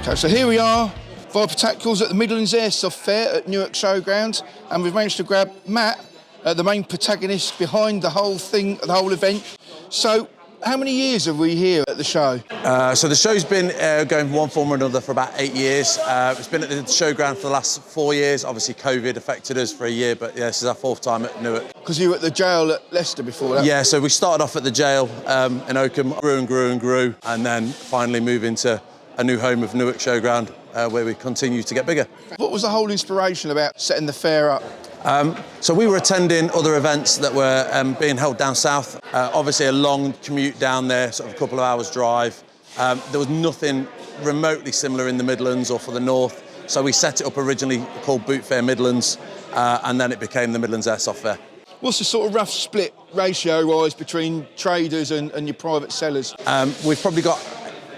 Okay, so here we are, FemmeFatale at the Midlands Airsoft Fair at Newark Showground, and we've managed to grab Matt, the main protagonist behind the whole thing, the whole event. So, how many years have we here at the show? So the show's been going from one form or another for about 8 years. It's been at the showground for the last 4 years. Obviously, COVID affected us for a year, but yeah, this is our 4th time at Newark. Because you were at the jail at Leicester before that? Yeah, so we started off at the jail in Oakham, grew, and then finally moved into a new home of Newark Showground, where we continue to get bigger. What was the whole inspiration about setting the fair up? So we were attending other events that were being held down south. Obviously a long commute down there, sort of a couple of hours drive. There was nothing remotely similar in the Midlands or for the North. So we set it up originally called Boot Fair Midlands, and then it became the Midlands Airsoft Fair. What's the sort of rough split ratio-wise between traders and your private sellers? We've probably got,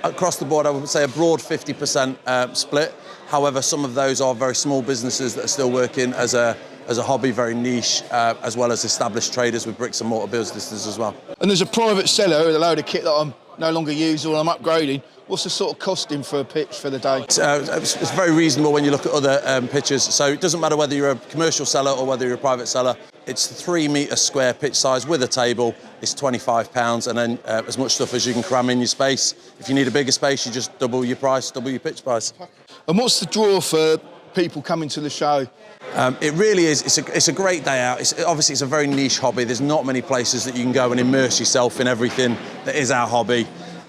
across the board, I would say a broad 50% split. However, some of those are very small businesses that are still working as a hobby, very niche, as well as established traders with bricks and mortar businesses as well. And there's a private seller with a load of kit that I'm no longer using or I'm upgrading. What's the sort of costing for a pitch for the day? It's very reasonable when you look at other pitches. So it doesn't matter whether you're a commercial seller or whether you're a private seller. It's 3 metre square pitch size with a table. It's £25, and then as much stuff as you can cram in your space. If you need a bigger space, you just double your price, double your pitch price. And what's the draw for people coming to the show? It really is. It's a great day out. Obviously, it's a very niche hobby. There's not many places that you can go and immerse yourself in everything that is our hobby.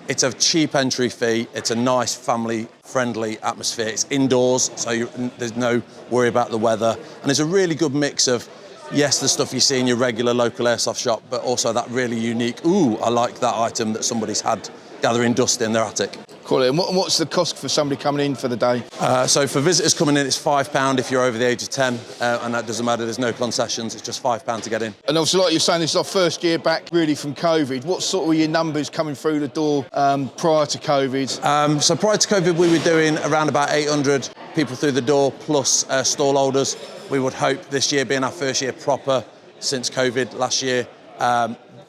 It's a cheap entry fee. It's a nice family-friendly atmosphere. It's indoors, so there's no worry about the weather. And there's a really good mix of, yes, the stuff you see in your regular local airsoft shop, but also that really unique, ooh, I like that item that somebody's had gathering dust in their attic. Cool. And what's the cost for somebody coming in for the day? So for visitors coming in, it's £5 if you're over the age of 10, and that doesn't matter, there's no concessions, it's just £5 to get in. And obviously, like you're saying, this is our first year back really from COVID. What sort of were your numbers coming through the door prior to COVID? So prior to COVID, we were doing around about 800 people through the door, plus stall holders. We would hope this year, being our first year proper since COVID last year,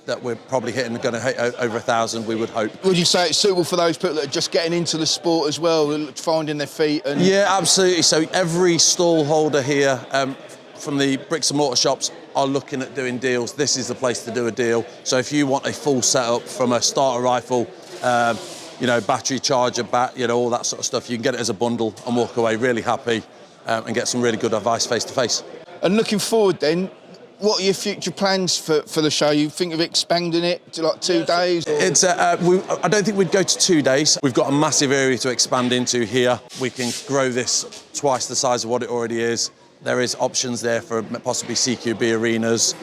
that we're probably going to hit over 1,000, we would hope. Would you say it's suitable for those people that are just getting into the sport as well, finding their feet? And yeah, absolutely. So every stall holder here from the bricks and mortar shops are looking at doing deals. This is the place to do a deal. So if you want a full setup from a starter rifle, battery charger, all that sort of stuff, you can get it as a bundle and walk away really happy and get some really good advice face to face. And looking forward then, what are your future plans for the show? You think of expanding it to like 2 days? I don't think we'd go to 2 days. We've got a massive area to expand into here. We can grow this twice the size of what it already is. There is options there for possibly CQB arenas,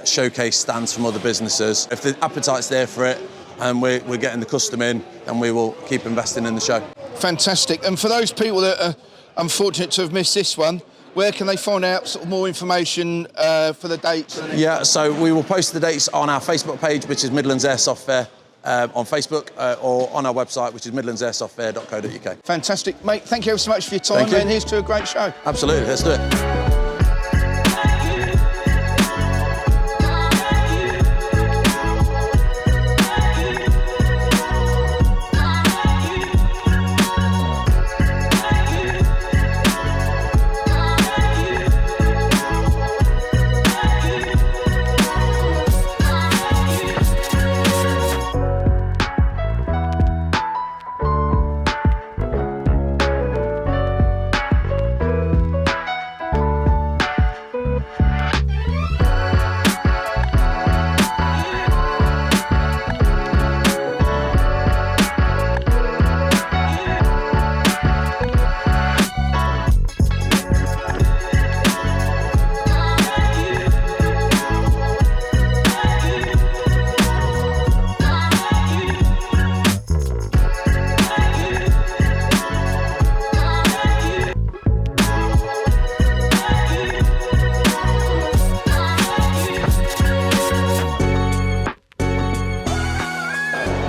showcase stands from other businesses. If the appetite's there for it and we're getting the custom in, then we will keep investing in the show. Fantastic. And for those people that are unfortunate to have missed this one, where can they find out sort of more information for the dates? Yeah, so we will post the dates on our Facebook page, which is Midlands Airsoft Fair, on Facebook, or on our website, which is midlandsairsoftfair.co.uk. Fantastic. Mate, thank you ever so much for your time, and here's to a great show. Absolutely, let's do it.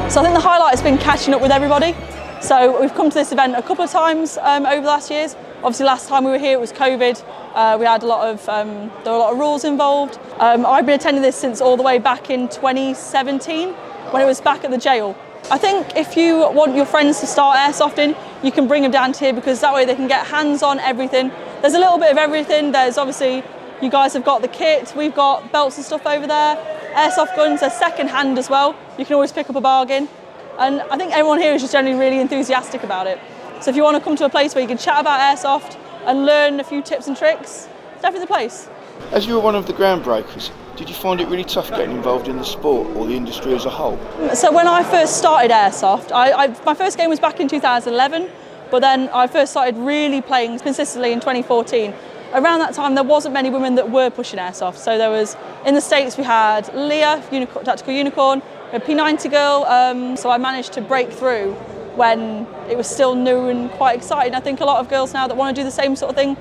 So I think the highlight has been catching up with everybody. So we've come to this event a couple of times over the last years. Obviously last time we were here it was COVID. We had there were a lot of rules involved. I've been attending this since all the way back in 2017 when it was back at the jail. I think if you want your friends to start airsofting, you can bring them down to here, because that way they can get hands on everything. There's a little bit of everything. There's obviously, you guys have got the kit, we've got belts and stuff over there, airsoft guns, they're second hand as well. You can always pick up a bargain. And I think everyone here is just generally really enthusiastic about it. So if you want to come to a place where you can chat about airsoft and learn a few tips and tricks, definitely the place. As you were one of the groundbreakers, did you find it really tough getting involved in the sport or the industry as a whole? So when I first started airsoft, my first game was back in 2011, but then I first started really playing consistently in 2014. Around that time, there wasn't many women that were pushing airsoft. So there was, in the States, we had Leah, Tactical Unicorn, we had P90 Girl, so I managed to break through when it was still new and quite exciting. I think a lot of girls now that want to do the same sort of thing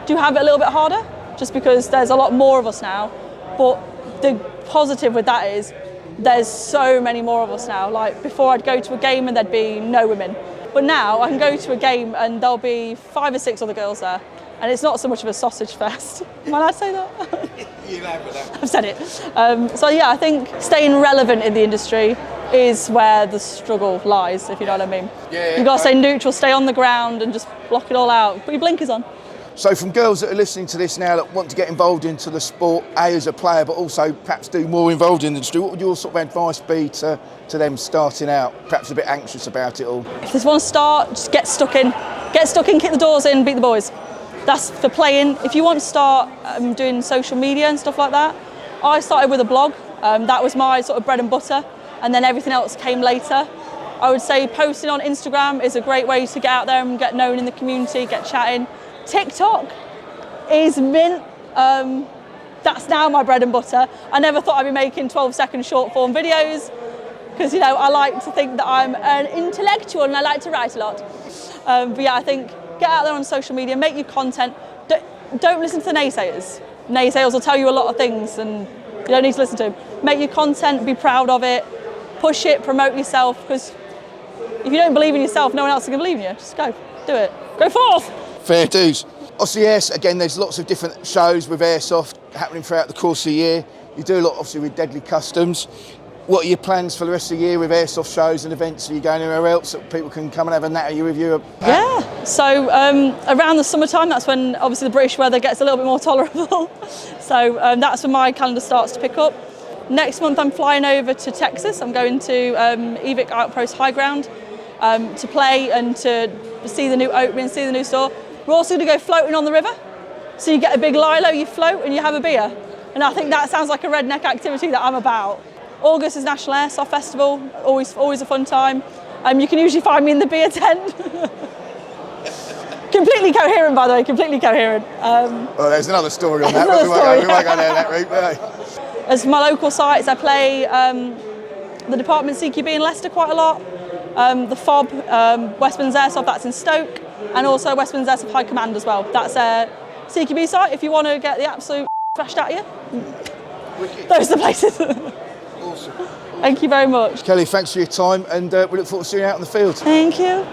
do have it a little bit harder, just because there's a lot more of us now. But the positive with that is there's so many more of us now. Like before, I'd go to a game and there'd be no women. But now I can go to a game and there'll be 5 or 6 other girls there. And it's not so much of a sausage fest. Am I allowed to say that? You're allowed with that. I've said it. So yeah, I think staying relevant in the industry is where the struggle lies, if you know what I mean. Yeah, You've got to stay neutral, stay on the ground and just block it all out. Put your blinkers on. So from girls that are listening to this now that want to get involved into the sport, as a player, but also perhaps do more involved in the industry, what would your sort of advice be to them starting out, perhaps a bit anxious about it all? If they want to start, just get stuck in. Get stuck in, kick the doors in, beat the boys. That's for playing. If you want to start doing social media and stuff like that, I started with a blog. That was my sort of bread and butter, and then everything else came later. I would say posting on Instagram is a great way to get out there and get known in the community, get chatting. TikTok is mint. That's now my bread and butter. I never thought I'd be making 12-second short form videos because, you know, I like to think that I'm an intellectual and I like to write a lot. But yeah, I think get out there on social media, make your content. Don't listen to the naysayers. Naysayers will tell you a lot of things and you don't need to listen to them. Make your content, be proud of it, push it, promote yourself, because if you don't believe in yourself, no one else is going to believe in you. Just go, do it. Go forth! Fair dues. Obviously, yes, again, there's lots of different shows with airsoft happening throughout the course of the year. You do a lot, obviously, with Deadly Customs. What are your plans for the rest of the year with airsoft shows and events? Are you going anywhere else that people can come and have a natter with you? Yeah, so around the summertime, that's when obviously the British weather gets a little bit more tolerable. So that's when my calendar starts to pick up. Next month, I'm flying over to Texas. I'm going to EVIC Outpost High Ground to play and to see the new opening, see the new store. We're also going to go floating on the river. So you get a big lilo, you float and you have a beer. And I think that sounds like a redneck activity that I'm about. August is National Airsoft Festival, always a fun time. You can usually find me in the beer tent. Completely coherent, by the way, completely coherent. Well, there's another story on that, but we won't go down that route, will we? As for my local sites, I play the Department CQB in Leicester quite a lot, the FOB, West Midlands Airsoft, that's in Stoke, and also West Midlands Airsoft High Command as well. That's a CQB site if you want to get the absolute thrashed at you. Wicked. Those are the places. Awesome. Thank you very much. Kelly, thanks for your time, and we look forward to seeing you out on the field. Thank you.